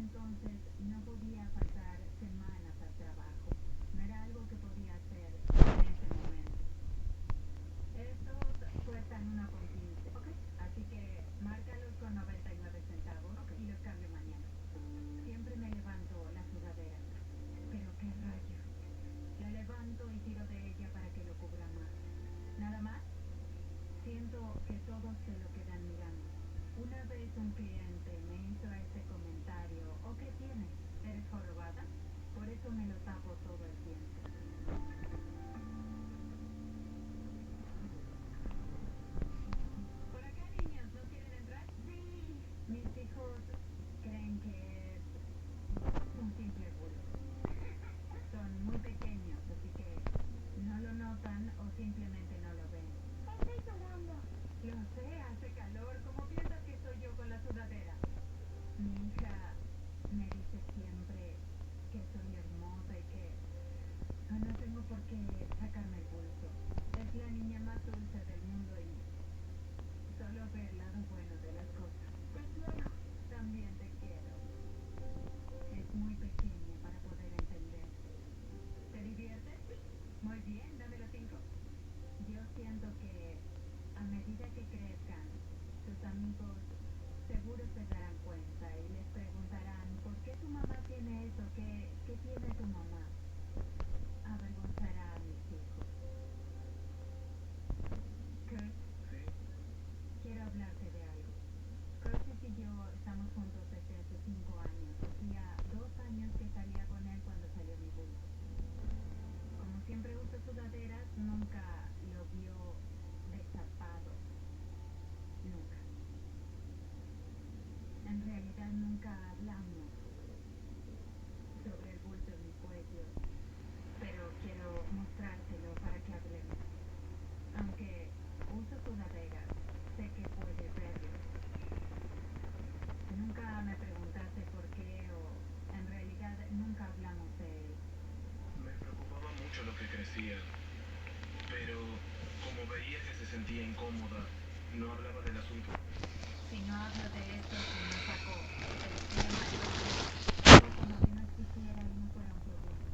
Entonces no podía faltar semanas al trabajo. No era algo que podía hacer en ese momento. Estos cuestan una con 15. Okay. Así que márcalos con 99 centavos. Okay. Y los cambio mañana. Siempre me levanto la sudadera. Pero qué rayos. La levanto y tiro de ella para que lo cubra más. Nada más. Siento que todos se lo quedan mirando. Una vez un cliente me hizo este comentario. ¿O qué tienes? ¿Eres jorobada? Por eso me lo tapo todo el tiempo. ¿Por acá, niños? ¿No quieren entrar? Sí. Mis hijos creen que es un simple bulto. Son muy pequeños, así que no lo notan o simplemente no lo ven. Estoy sudando. Lo sé, hace calor. ¿Cómo piensas que soy yo con la sudadera? Mi hija me dice siempre que soy hermosa y que no tengo por qué sacarme el pulso. Es la niña más dulce del mundo y solo ve el lado bueno de las cosas. Te quiero. También te quiero. Es muy pequeña para poder entender. ¿Te diviertes? Sí. Muy bien, dame los 5. Yo siento que a medida que crezcan, sus amigos seguro se darán cuenta y les preguntarán ¿por qué tu mamá tiene eso? ¿Qué tiene tu mamá? Avergonzará a mis hijos. Kurt, sí. Quiero hablarte de algo. Curtis y yo estamos juntos desde hace 5 años. Hacía 2 años que salía con él cuando salió mi bulto. Como siempre uso sudaderas, nunca lo vio destapado. Nunca. En realidad nunca hablamos sobre el bulto en mi cuello, pero quiero mostrártelo para que hablemos. Aunque uso sudaderas, sé que puedes verlo. Nunca me preguntaste por qué o en realidad nunca hablamos de él. Me preocupaba mucho lo que crecía, pero como veía que se sentía incómoda, no hablaba del asunto. Si no hablo de eso, si no saco el tema, entonces como si no existiera y no fuera un problema.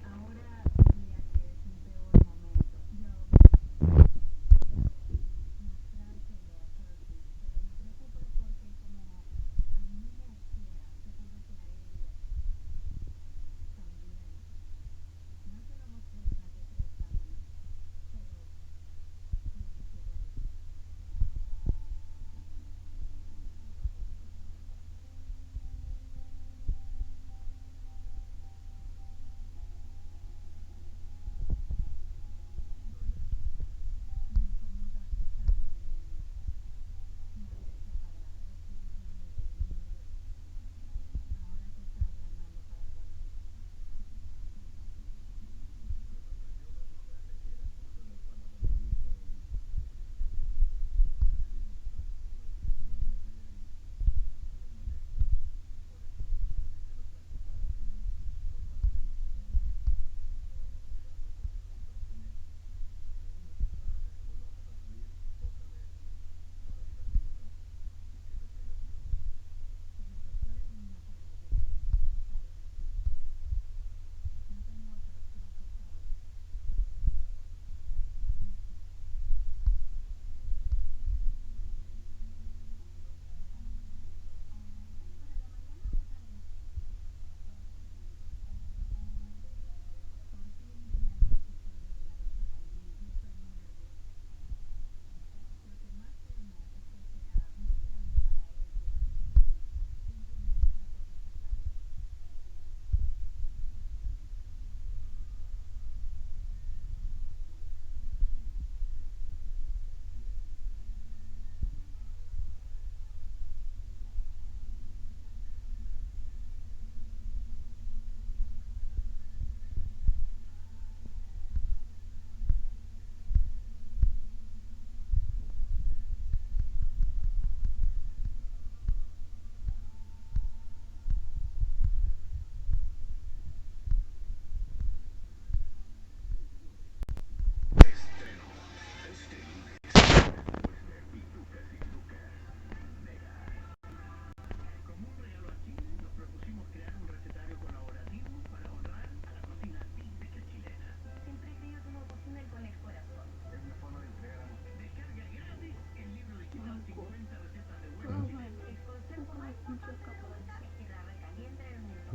Ahora diría que es mi peor momento. Yo quiero mostrárselo a Curtis, pero me preocupa porque como a mí me asquea, seguro que a él también. No se lo mostré durante 3 años, pero tiene que verlo.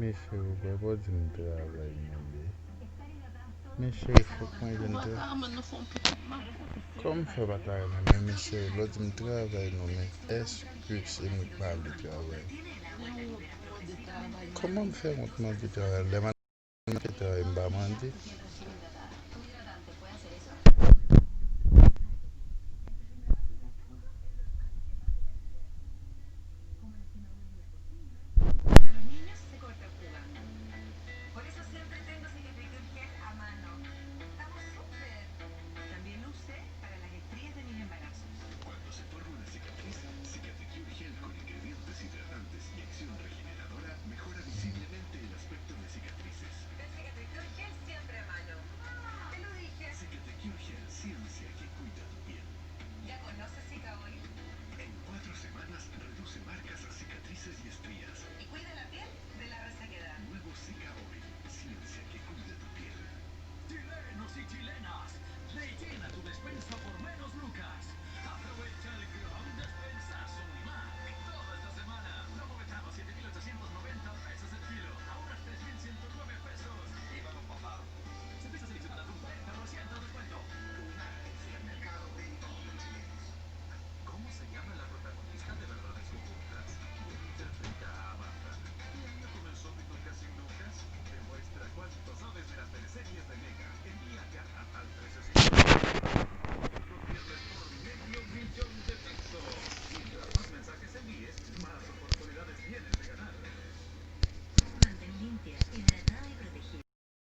Monsieur, vous pouvez pas dire que je travaille, monsieur, il faut que je comme fait bataille, mais monsieur, l'autre me travaille, non, mais est-ce que c'est moi qui parle de travail? Comment me faire autrement de travail? Les gens qui travaillent, je ne